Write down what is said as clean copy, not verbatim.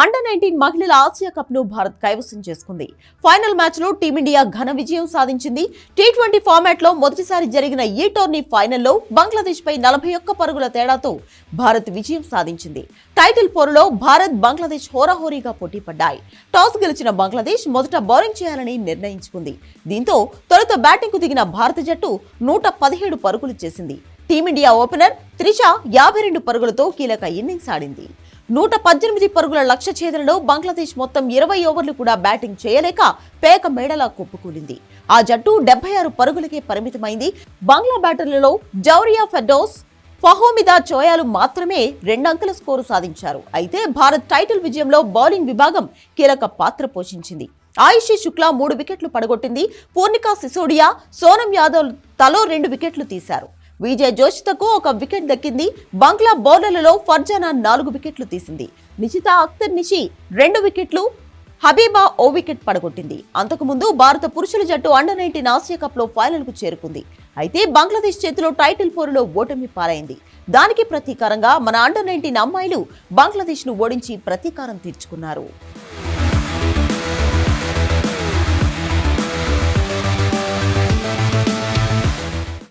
Under-19 మహిళల Asia cup ను భారత్ కైవసం చేసుకుంది. ఫైనల్ మ్యాచ్ లో టీమిండియా ఘన విజయం సాధించింది. టీ20 ఫార్మాట్ లో మొదటిసారి జరిగిన ఈ టోర్నీ ఫైనల్లో బంగ్లాదేశ్ పై 41 పరుగుల తేడాతో భారత్ విజయం సాధించింది. టైటిల్ పోరులో భారత్, బంగ్లాదేశ్ హోరాహోరీగా పోటీ పడ్డాయి. టాస్ గెలిచిన బంగ్లాదేశ్ మొదట బౌలింగ్ చేయాలని నిర్ణయించుకుంది. దీంతో తొలుత బ్యాటింగ్ కు దిగిన భారత జట్టు 117 పరుగులు చేసింది. టీమిండియా ఓపెనర్ త్రిష 52 పరుగులతో కీలక ఇన్నింగ్స్ ఆడింది. 118 పరుగుల లక్ష్య ఛేదనలో బంగ్లాదేశ్ మొత్తం 20 ఓవర్లు కూడా బ్యాటింగ్ చేయలేక పేక మేడలా కుప్పకూలింది. ఆ జట్టు 76 పరుగులకే పరిమితమైంది. బంగ్లా బ్యాటర్లలో జౌరియా ఫెర్డౌస్, ఫహోమిదా చోయాలు మాత్రమే 2 అంకెల స్కోరు సాధించారు. అయితే భారత్ టైటిల్ విజయంలో బౌలింగ్ విభాగం కీలక పాత్ర పోషించింది. ఆయుషి శుక్లా 3 వికెట్లు పడగొట్టింది. పూర్ణికా సిసోడియా, సోనం యాదవ్ తలో 2 వికెట్లు తీశారు. విజయ్ జోషితకు 1 వికెట్ దక్కింది. బంగ్లా బౌలర్లలో ఫర్జానా 4 వికెట్లు తీసింది. నిషితా అఖ్తర్ నిషి 2 వికెట్లు, హబీబా 1 వికెట్ పడగొట్టింది. అంతకుముందు భారత పురుషుల జట్టు అండర్-19 ఆసియా కప్ లో ఫైనల్ కు చేరుకుంది. అయితే బంగ్లాదేశ్ చేతిలో టైటిల్ పోరులో ఓటమి పాలైంది. దానికి ప్రతీకారంగా మన అండర్-19 అమ్మాయిలు బంగ్లాదేశ్ ను ఓడించి ప్రతీకారం తీర్చుకున్నారు.